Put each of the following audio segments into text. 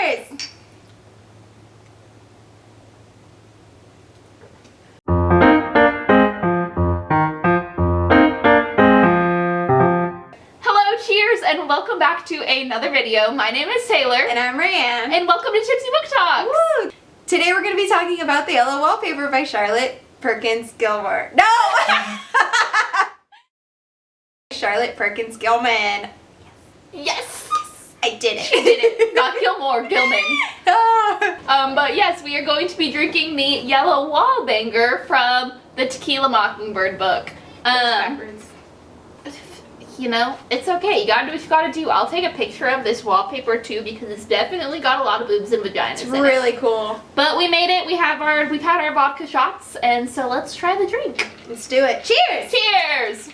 Cheers! And welcome back to another video. My name is Taylor. And I'm Rayanne. And welcome to Tipsy Book Talks. Woo! Today we're going to be talking about The Yellow Wallpaper by Charlotte Perkins Gilman. No! Charlotte Perkins Gilman. Yes! I did it. She did it. Not Gilmore, Gilman. But yes, we are going to be drinking the Yellow Wallbanger from the Tequila Mockingbird book. You know, it's okay. You gotta do what you gotta do. I'll take a picture of this wallpaper too because it's definitely got a lot of boobs and vaginas. It's really cool. But we made it. We've had our vodka shots, and so let's try the drink. Let's do it. Cheers! Cheers!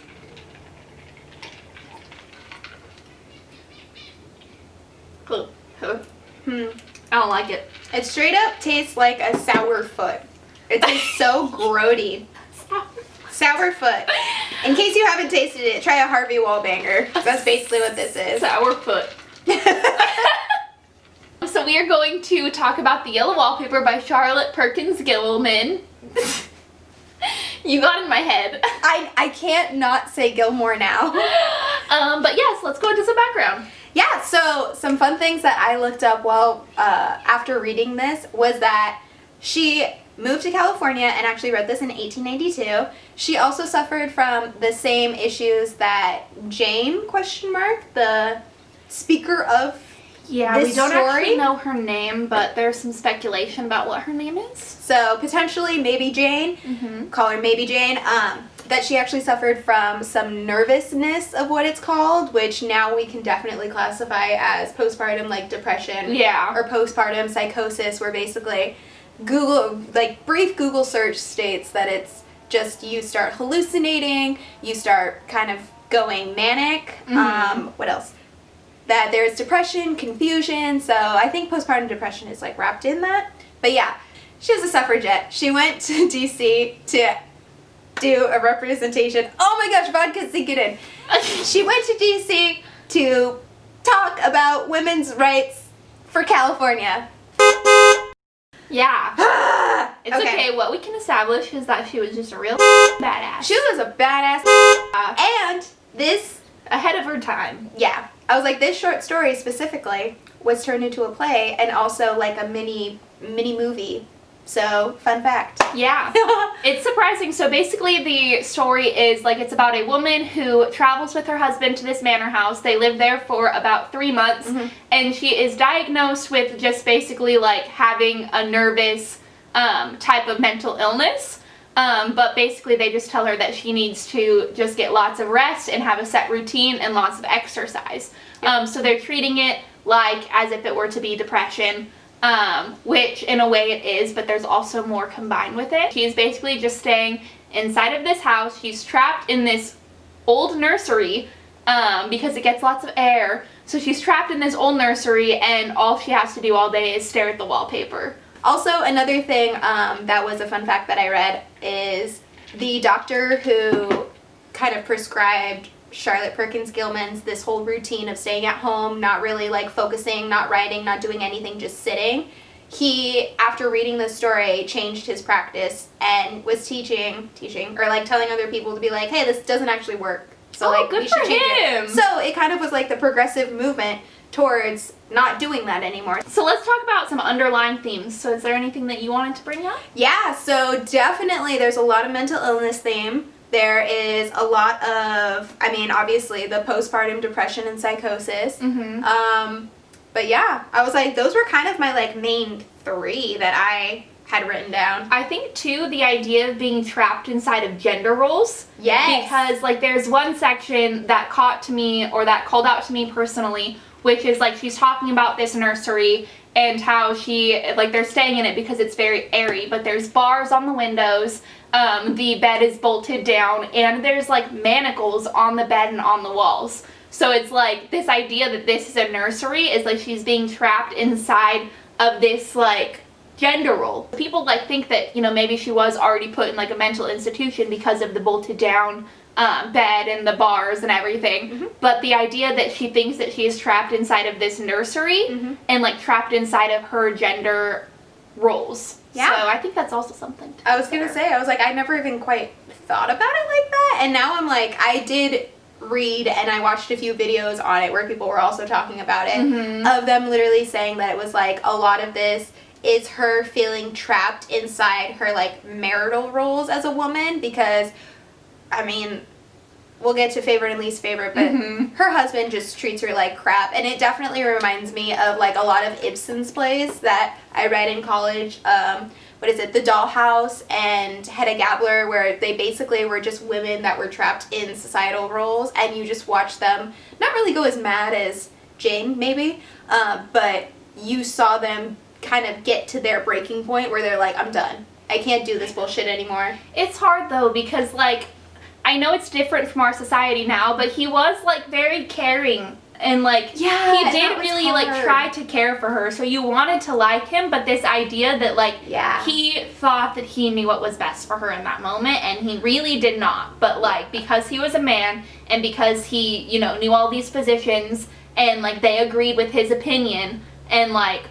I don't like it. It straight up tastes like a sour foot. It tastes so grody. Sour foot. In case you haven't tasted it, try a Harvey Wallbanger. That's basically what this is. Sour foot. So we are going to talk about The Yellow Wallpaper by Charlotte Perkins Gilman. You got in my head. I can't not say Gilmore now. But yes, let's go into some background. Yeah, so some fun things that I looked up while after reading this was that she moved to California and actually wrote this in 1892. She also suffered from the same issues that Jane, the speaker of this we don't story. actually know her name, but there's some speculation about what her name is. So potentially maybe Jane, call her maybe Jane, that she actually suffered from some nervousness of what it's called, which now we can definitely classify as postpartum like depression. Yeah. Or postpartum psychosis, where basically brief Google search states that it's just you start hallucinating, you start kind of going manic. What else? That there's depression, confusion, so I think postpartum depression is like wrapped in that. But yeah, she was a suffragette. She went to DC to do a representation. Oh my gosh, vodka's sinking in. She went to DC to talk about women's rights for California. Yeah. It's okay. What we can establish is that she was just a real badass. She was a badass. And this... ahead of her time. Yeah. I was like, this short story specifically was turned into a play and also like a mini movie. So, fun fact. Yeah. It's surprising. So basically the story is like it's about a woman who travels with her husband to this manor house. They live there for about 3 months and she is diagnosed with just basically like having a nervous type of mental illness. But basically they just tell her that she needs to just get lots of rest and have a set routine and lots of exercise. So they're treating it like as if it were to be depression. Which in a way it is, but there's also more combined with it. She's basically just staying inside of this house. She's trapped in this old nursery because it gets lots of air. So she's trapped in this old nursery and all she has to do all day is stare at the wallpaper. Also, another thing that was a fun fact that I read is the doctor who kind of prescribed Charlotte Perkins Gilman's this whole routine of staying at home, not really like focusing, not writing, not doing anything, just sitting. He, after reading this story, changed his practice and was teaching or like telling other people to be like, hey, this doesn't actually work. So like good we should for change him. it. So it kind of was like the progressive movement towards not doing that anymore. So let's talk about some underlying themes. So is there anything that you wanted to bring up? Yeah, so definitely there's a lot of mental illness theme. There is a lot of, I mean, obviously the postpartum depression and psychosis. But yeah, I was like, those were kind of my like main 3 that I had written down. I think too the idea of being trapped inside of gender roles. Yes. Because like there's one section that caught to me or that called out to me personally, which is like she's talking about this nursery and how she, like they're staying in it because it's very airy, but there's bars on the windows, the bed is bolted down, and there's like manacles on the bed and on the walls. So it's like this idea that this is a nursery is like she's being trapped inside of this like gender role. People like think that, you know, maybe she was already put in like a mental institution because of the bolted down bed and the bars and everything, but the idea that she thinks that she is trapped inside of this nursery and like trapped inside of her gender roles. Yeah. So I think that's also something to I was going to say, I was like, I never even quite thought about it like that. And now I'm like, I did read and I watched a few videos on it where people were also talking about it, of them literally saying that it was like a lot of this is her feeling trapped inside her like marital roles as a woman, because I mean, we'll get to favorite and least favorite, but her husband just treats her like crap. And it definitely reminds me of like a lot of Ibsen's plays that I read in college. What is it? The Dollhouse and Hedda Gabler, where they basically were just women that were trapped in societal roles, and you just watch them not really go as mad as Jane, maybe, but you saw them kind of get to their breaking point where they're like, I'm done. I can't do this bullshit anymore. It's hard though, because like, I know it's different from our society now, but he was like very caring and like he did really like try to care for her, so you wanted to like him, but this idea that like he thought that he knew what was best for her in that moment, and he really did not, but like because he was a man and because he, you know, knew all these physicians and like they agreed with his opinion, and like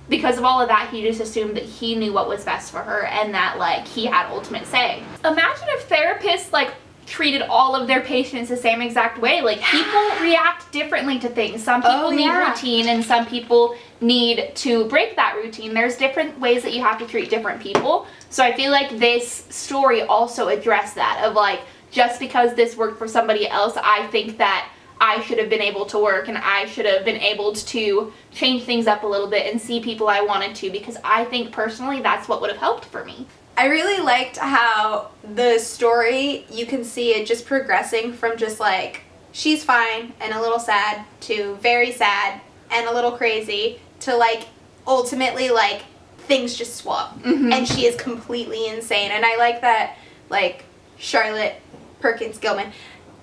because of all of that, he just assumed that he knew what was best for her and that like he had ultimate say. Imagine if therapists like treated all of their patients the same exact way. Like people react differently to things. Some people need routine and some people need to break that routine. There's different ways that you have to treat different people. So I feel like this story also addressed that of like, just because this worked for somebody else, I think that I should have been able to work and I should have been able to change things up a little bit and see people I wanted to, because I think personally that's what would have helped for me. I really liked how the story, you can see it just progressing from just like, she's fine and a little sad to very sad and a little crazy to like, ultimately like, things just swap and she is completely insane. And I like that like Charlotte Perkins Gilman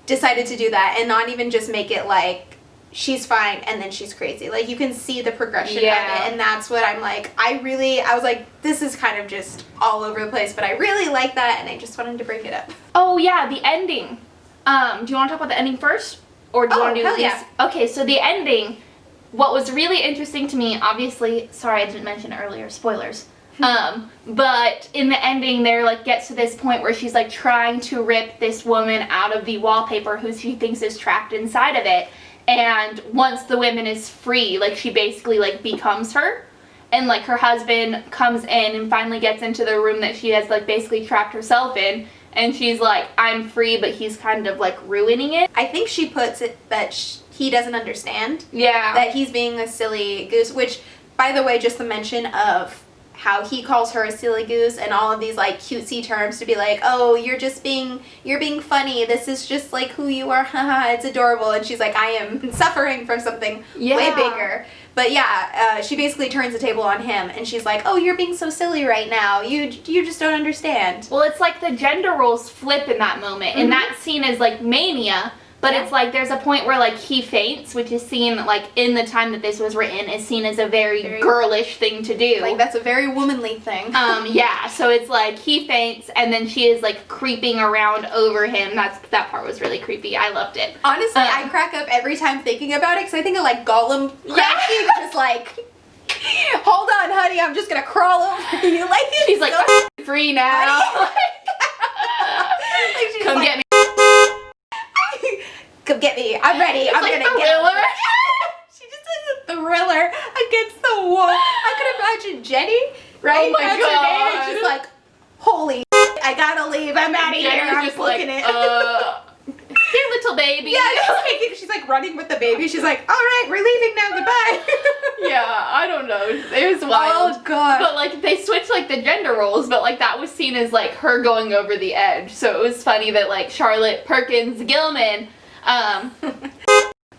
decided to do that and not even just make it like, she's fine and then she's crazy. Like you can see the progression of it, and that's what I'm like, I was like, this is kind of just all over the place, but I really like that and I just wanted to bring it up. Oh yeah, the ending. Do you want to talk about the ending first? Or do you want to do hell this? Yeah. Okay, so the ending, what was really interesting to me, obviously, sorry I didn't mention earlier, spoilers. But in the ending there like gets to this point where she's like trying to rip this woman out of the wallpaper who she thinks is trapped inside of it. And once the woman is free, like she basically like becomes her, and like her husband comes in and finally gets into the room that she has like basically trapped herself in, and she's like, I'm free, but he's kind of like ruining it. I think she puts it that he doesn't understand. Yeah. That he's being a silly goose, which by the way, just the mention of how he calls her a silly goose and all of these like cutesy terms to be like, oh, you're being funny, this is just like who you are, haha, it's adorable. And she's like, I am suffering from something way bigger. But yeah, she basically turns the table on him and she's like, oh, you're being so silly right now, you just don't understand. Well, it's like the gender roles flip in that moment, and that scene is like mania. But it's like there's a point where like he faints, which is seen like in the time that this was written is seen as a very girlish thing to do. Like that's a very womanly thing. Yeah, so it's like he faints and then she is like creeping around over him. That part was really creepy. I loved it. Honestly, I crack up every time thinking about it because I think of like Gollum crashing, just like, hold on, honey, I'm just gonna crawl over you. Like she's like, I'm free now. Like, come get me. Come get me. I'm ready. I'm like gonna get Thriller. She just is a thriller against the wall. I could imagine Jenny, right? Oh my That's God. her name. And she's like, holy shit, I gotta leave. I'm out of here. I'm just booking like, it. Here, little baby. Yeah, she's like running with the baby. She's like, all right, we're leaving now. Goodbye. Yeah, I don't know. It was wild. Oh, God. But, like, they switched, like, the gender roles, but, like, that was seen as, like, her going over the edge. So it was funny that, like, Charlotte Perkins Gilman,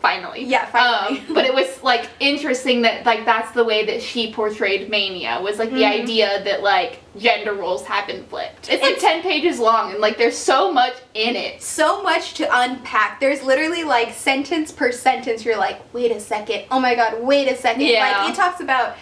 finally. Yeah, finally. But it was, like, interesting that, like, that's the way that she portrayed mania, was, like, the idea that, like, gender roles have been flipped. It's like 10 pages long, and, like, there's so much in it. So much to unpack. There's literally, like, sentence per sentence, you're like, wait a second. Oh, my God, wait a second. Yeah. Like, it talks about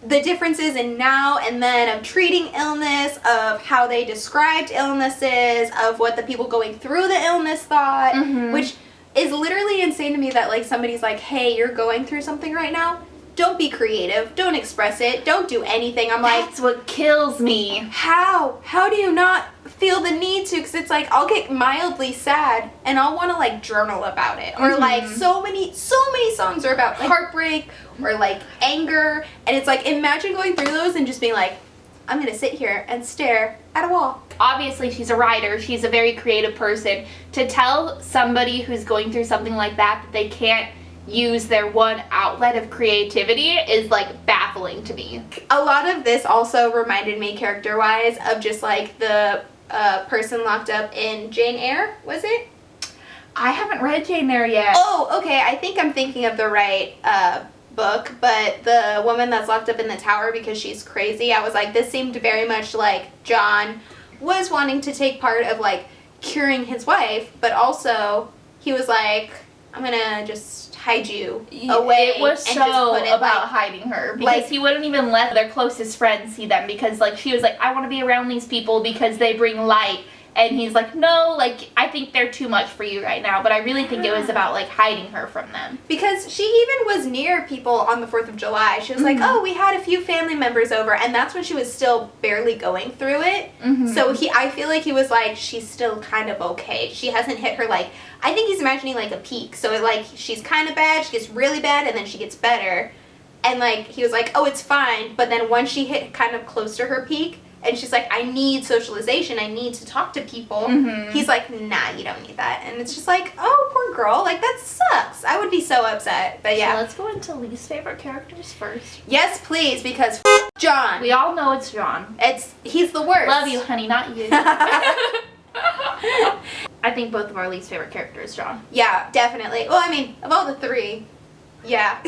the differences in now and then of treating illness, of how they described illnesses, of what the people going through the illness thought, which is literally insane to me that, like, somebody's like, hey, you're going through something right now. Don't be creative. Don't express it. Don't do anything. I'm like, that's what kills me. How? How do you not feel the need to? Because it's like, I'll get mildly sad and I'll want to, like, journal about it. Or, like, so many songs are about, like, heartbreak or, like, anger. And it's like, imagine going through those and just being like, I'm going to sit here and stare at a wall. Obviously, she's a writer. She's a very creative person. To tell somebody who's going through something like that they can't use their one outlet of creativity is, like, baffling to me. A lot of this also reminded me, character-wise, of just, like, the person locked up in Jane Eyre, was it? I haven't read Jane Eyre yet. Oh, okay. I think I'm thinking of the right book, but the woman that's locked up in the tower because she's crazy, I was like, this seemed very much like John was wanting to take part of, like, curing his wife, but also he was like, I'm gonna just hide you away. It was and so just put it, about like, hiding her, because he wouldn't even let their closest friends see them, because, like, she was like, I want to be around these people because they bring light, and he's like, no, like, I think they're too much for you right now, but I really think it was about, like, hiding her from them. Because she even was near people on the 4th of July. She was like, oh, we had a few family members over, and that's when she was still barely going through it. So I feel like he was like, she's still kind of okay. She hasn't hit her, like, I think he's imagining, like, a peak. So, like, she's kind of bad, she gets really bad, and then she gets better. And, like, he was like, oh, it's fine. But then once she hit kind of close to her peak, and she's like, I need socialization, I need to talk to people. He's like, nah, you don't need that. And it's just like, oh, poor girl, like, that sucks. I would be so upset, but yeah. So let's go into least favorite characters first. Yes, please, because John. We all know it's John. He's the worst. Love you, honey, not you. I think both of our least favorite characters is John. Yeah, definitely. Well, I mean, of all the three, yeah,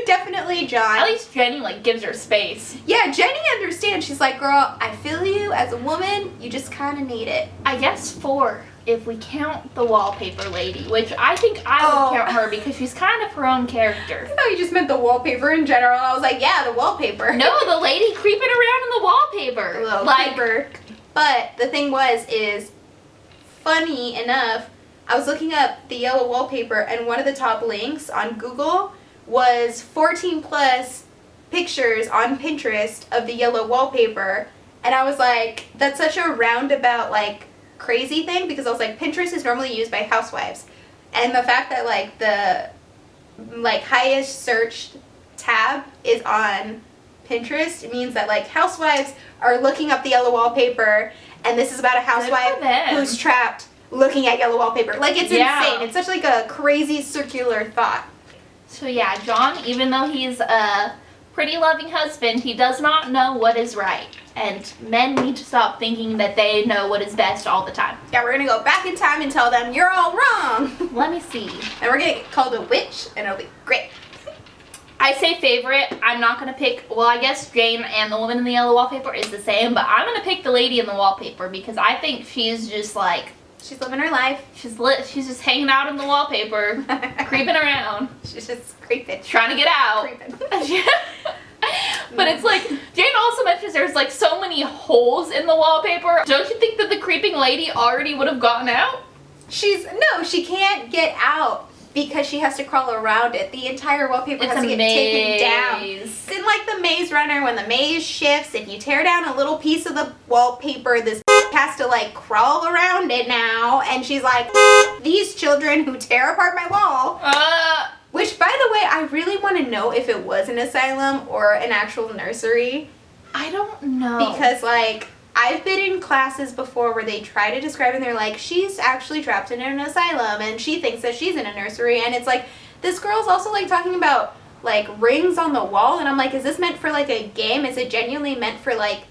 definitely John. At least Jenny, like, gives her space. Yeah, Jenny understands. She's like, girl, I feel you as a woman. You just kind of need it. I guess 4, if we count the wallpaper lady, which I think I would count her because she's kind of her own character. I thought you just meant the wallpaper in general. I was like, yeah, the wallpaper. No, the lady creeping around in the wallpaper. Like, but the thing is funny enough, I was looking up the Yellow Wallpaper, and one of the top links on Google was 14 plus pictures on Pinterest of the Yellow Wallpaper, and I was like, that's such a roundabout, like, crazy thing, because I was like, Pinterest is normally used by housewives, and the fact that, like, the, like, highest searched tab is on Pinterest, it means that, like, housewives are looking up the Yellow Wallpaper, and this is about a housewife who's trapped looking at Yellow Wallpaper. Like, it's insane. It's such, like, a crazy circular thought. So yeah, John, even though he's a pretty loving husband, he does not know what is right. And men need to stop thinking that they know what is best all the time. Yeah, we're going to go back in time and tell them, you're all wrong. Let me see. And we're going to get called a witch, and it'll be great. I say favorite. I'm not going to pick, well, I guess Jane and the woman in the Yellow Wallpaper is the same, but I'm going to pick the lady in the wallpaper because I think she's just, like, she's living her life. She's just hanging out in the wallpaper, creeping around. She's just creeping. Trying to get out. Creeping. But it's like, Jane also mentions there's, like, so many holes in the wallpaper. Don't you think that the creeping lady already would have gotten out? No, she can't get out because she has to crawl around it. The entire wallpaper has to get taken down. It's in, like, the Maze Runner, when the maze shifts, if you tear down a little piece of the wallpaper, this has to, like, crawl around it now, and she's like, these children who tear apart my wall. Which, by the way, I really want to know if it was an asylum or an actual nursery. I don't know. Because, like, I've been in classes before where they try to describe it and they're like, she's actually trapped in an asylum and she thinks that she's in a nursery, and it's like, this girl's also, like, talking about, like, rings on the wall, and I'm like, is this meant for, like, a game? Is it genuinely meant for, like,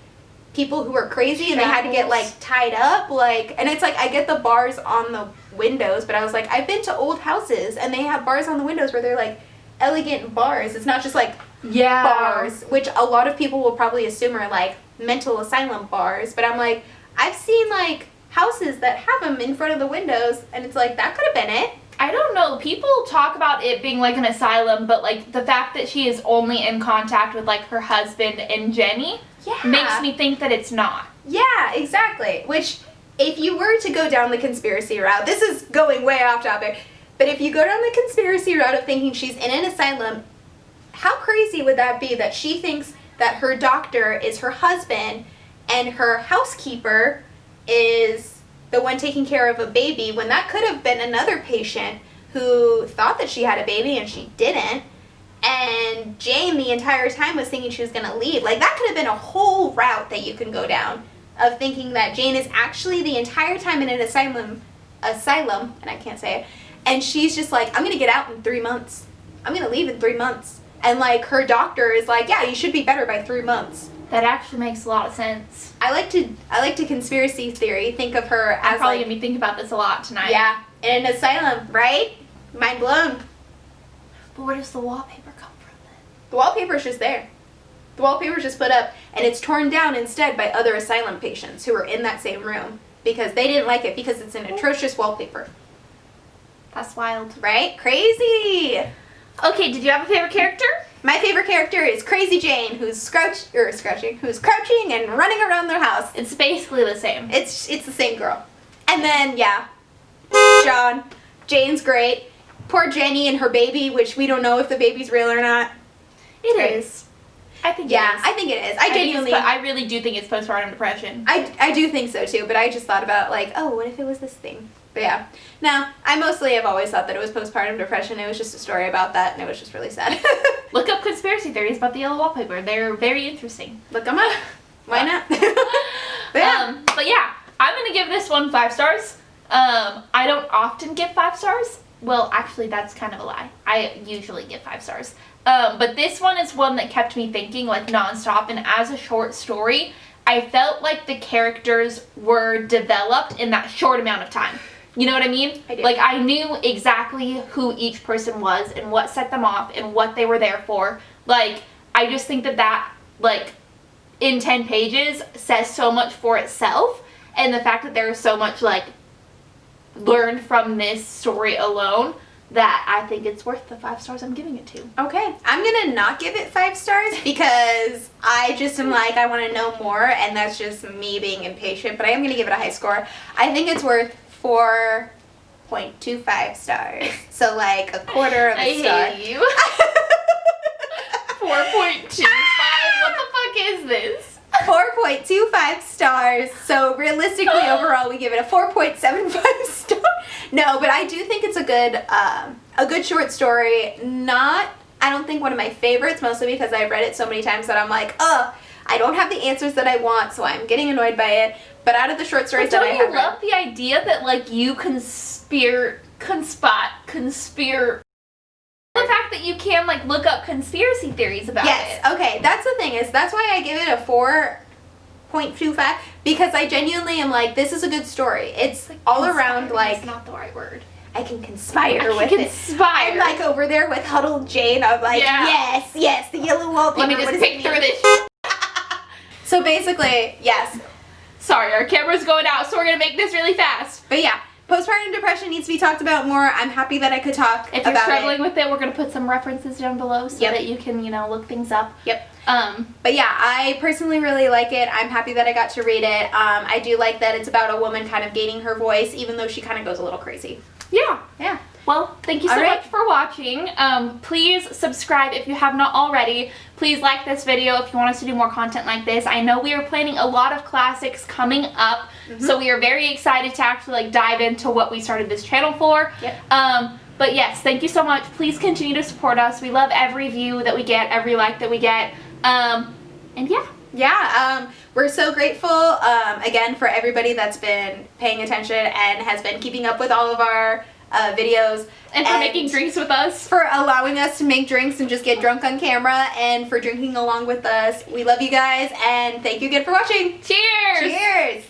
people who are crazy and they had to get, like, tied up? Like, and it's like, I get the bars on the windows, but I was like, I've been to old houses and they have bars on the windows where they're, like, elegant bars. It's not just, like, bars, which a lot of people will probably assume are, like, mental asylum bars, but I'm like, I've seen, like, houses that have them in front of the windows, and it's like, that could have been it. I don't know. People talk about it being like an asylum, but like the fact that she is only in contact with like her husband and Jenny makes me think that it's not. Yeah, exactly. Which, if you were to go down the conspiracy route, this is going way off topic, but if you go down the conspiracy route of thinking she's in an asylum, how crazy would that be that she thinks that her doctor is her husband and her housekeeper is the one taking care of a baby, when that could have been another patient who thought that she had a baby and she didn't, and Jane the entire time was thinking she was going to leave. Like, that could have been a whole route that you can go down of thinking that Jane is actually the entire time in an asylum, and I can't say it, and she's just like, I'm going to get out in 3 months. I'm going to leave in 3 months. And, like, her doctor is like, yeah, you should be better by 3 months. That actually makes a lot of sense. I like to conspiracy theory think of her as, I'm probably going to be thinking about this a lot tonight. Yeah, in an asylum, right? Mind blown. But where does the wallpaper come from then? The wallpaper's just there. The wallpaper's just put up, and it's torn down instead by other asylum patients who were in that same room because they didn't like it because it's an atrocious wallpaper. That's wild. Right? Crazy! Okay, did you have a favorite character? My favorite character is Crazy Jane, who's crouching and running around their house. It's basically the same. It's the same girl. And then, yeah, John. Jane's great. Poor Jenny and her baby, which we don't know if the baby's real or not. It is. I think it is. I think it is. I really do think it's postpartum depression. I do think so too, but I just thought about like, oh, what if it was this thing? But yeah. No, I mostly have always thought that it was postpartum depression. It was just a story about that, and it was just really sad. Look up conspiracy theories about the yellow wallpaper. They're very interesting. Look them up. Why not? But yeah, I'm going to give this one 5 stars. I don't often give 5 stars. Well, actually, that's kind of a lie. I usually give 5 stars. But this one is one that kept me thinking like nonstop, and as a short story, I felt like the characters were developed in that short amount of time. You know what I mean? I do. Like, I knew exactly who each person was and what set them off and what they were there for. Like, I just think that, like, in 10 pages says so much for itself. And the fact that there is so much, like, learned from this story alone, that I think it's worth the 5 stars I'm giving it to. Okay. I'm going to not give it 5 stars because I just am like, I want to know more, and that's just me being impatient, but I am going to give it a high score. I think it's worth 4.25 stars. So, like, a quarter of a star. I hate you. 4.25? What the fuck is this? 4.25 stars. So, realistically, overall, we give it a 4.75 star. No, but I do think it's a good short story. Not, I don't think one of my favorites, mostly because I've read it so many times that I'm like, I don't have the answers that I want, so I'm getting annoyed by it. But out of the short stories that I have read... Don't you love the idea that, like, you conspire... The fact that you can, like, look up conspiracy theories about it. Yes, okay, that's the thing, is that's why I give it a 4.25, because I genuinely am like, this is a good story. It's like all around, like... That's not the right word. I can conspire with it. Conspire. I'm like over there with huddled Jane. I'm like, yes, the yellow wallpaper. Let me just pick through this. So basically, yes. Sorry, our camera's going out, so we're going to make this really fast. But yeah, postpartum depression needs to be talked about more. I'm happy that I could talk about it. If you're struggling with it, we're going to put some references down below so that you can, look things up. Yep. But yeah, I personally really like it. I'm happy that I got to read it. I do like that it's about a woman kind of gaining her voice, even though she kind of goes a little crazy. Yeah. Yeah. Well, thank you so much for watching. Please subscribe if you have not already. Please like this video if you want us to do more content like this. I know we are planning a lot of classics coming up, so we are very excited to actually dive into what we started this channel for. Yep. But yes, thank you so much. Please continue to support us. We love every view that we get, every like that we get. And yeah. Yeah, we're so grateful, again, for everybody that's been paying attention and has been keeping up with all of our videos. And for making drinks with us. For allowing us to make drinks and just get drunk on camera, and for drinking along with us. We love you guys, and thank you again for watching. Cheers! Cheers!